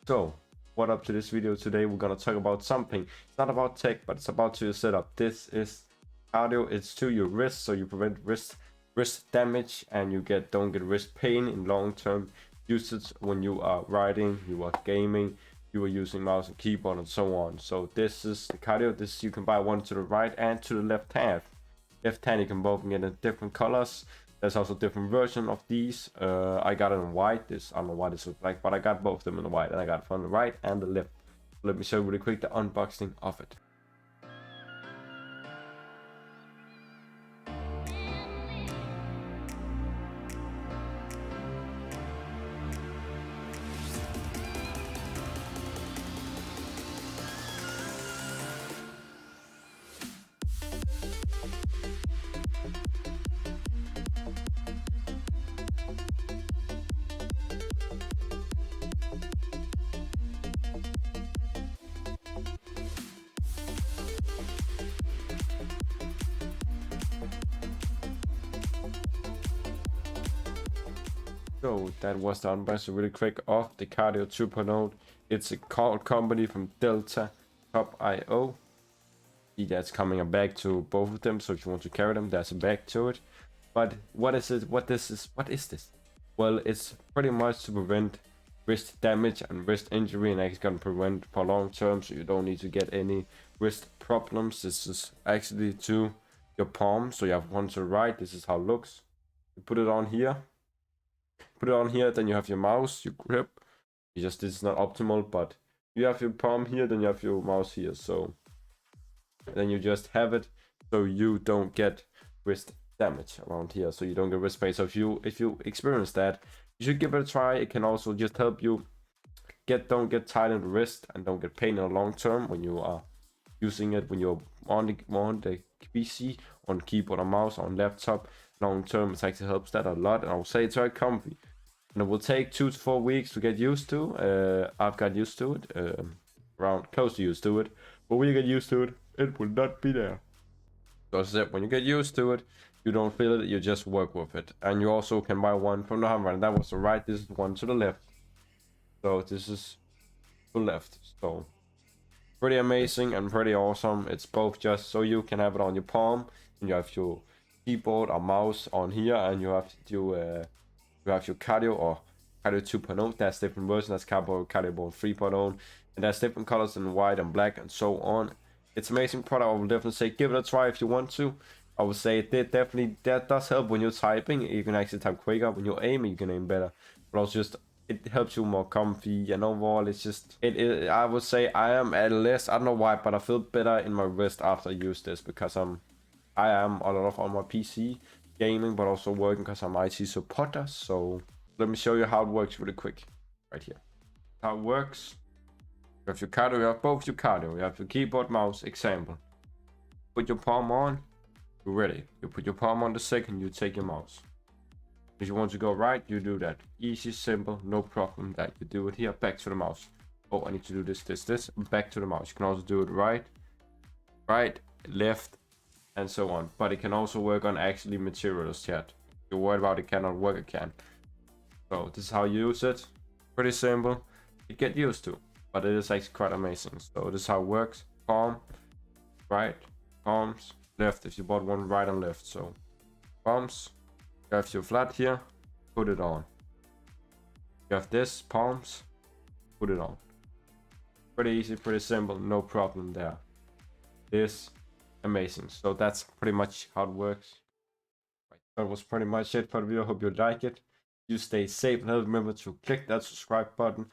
So, what up to this video today? We're gonna talk about something. It's not about tech, but it's about to your setup. This is cardio. It's to your wrist, so you prevent wrist damage and you don't get wrist pain in long-term usage when you are riding, you are gaming, you are using mouse and keyboard and so on. So this is the cardio. This you can buy one to the right and to the left hand. Left hand you can both get in different colors. There's also different version of these. I got it in white. I don't know why this was black, but I got both of them in the white, and I got it from the right and the left. Let me show you really quick the unboxing of it. So that was the unboxing really quick of the Cardio 2.0. It's a company from Deltahub. That's coming a bag to both of them, so if you want to carry them, there's a bag to it. But what is it? What is this? Well, it's pretty much to prevent wrist damage and wrist injury, and it's gonna prevent for long term, so you don't need to get any wrist problems. This is actually to your palm, so you have one to the right. This is how it looks. You put it on here. Then you have your mouse, your grip. This is not optimal, but you have your palm here, then you have your mouse here. So then you just have it, so you don't get wrist damage around here. So you don't get wrist pain. So if you experience that, you should give it a try. It can also just help you don't get tight in the wrist and don't get pain in the long term when you are using it, when you're on the PC, on keyboard or mouse, on laptop. Long term, it actually helps that a lot, and I will say it's very comfy. And it will take 2 to 4 weeks to get used to. I've got used to it, around close to used to it. But when you get used to it, it will not be there. So as I said, when you get used to it, you don't feel it, you just work with it. And you also can buy one from the hammer, and that was the right. This is one to the left. So this is to the left. So pretty amazing and pretty awesome. It's both just so you can have it on your palm, and you have your keyboard or mouse on here, and you have your cardio or cardio 2.0. That's different versions. That's cardio 3.0, and there's different colors in white and black and so on. It's an amazing product. I will definitely say give it a try if you want to. I would say that does help when you're typing. You can actually type quicker. When you're aiming, you can aim better. But also just it helps you more comfy, and overall it's just I would say I am at less, I don't know why, but I feel better in my wrist after I use this, because I am a lot of on my PC gaming, but also working because I'm IT supporter. So let me show you how it works really quick right here. How it works. You have your cardio, you have both your cardio, you have your keyboard, mouse. Example, put your palm on, you're ready. You put your palm on the second you take your mouse. If you want to go right, you do that. Easy, simple, no problem. That you do it here, back to the mouse. Oh, I need to do this, back to the mouse. You can also do it right, left, and so on. But it can also work on actually materials chat. If you're worried about it cannot work, it can. So this is how you use it. Pretty simple. You get used to, but it is actually quite amazing. So this is how it works. Palm, right, palms, left. If you bought one right and left. So palms, you have your flat here, put it on. You have this, palms, put it on. Pretty easy, pretty simple, no problem there. This amazing. So that's pretty much how it works. Right, that was pretty much it for the video. Hope you like it. You stay safe, and remember to click that subscribe button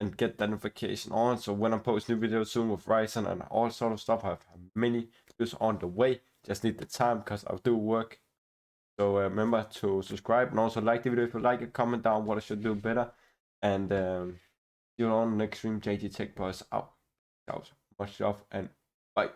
and get that notification on, so when I post new videos soon with Razer and all sort of stuff, I have many videos on the way. Just need the time because I do work. So remember to subscribe and also like the video if you like it. Comment down what I should do better, and see you on the next stream. JG Tech Boys out. Much love and bye.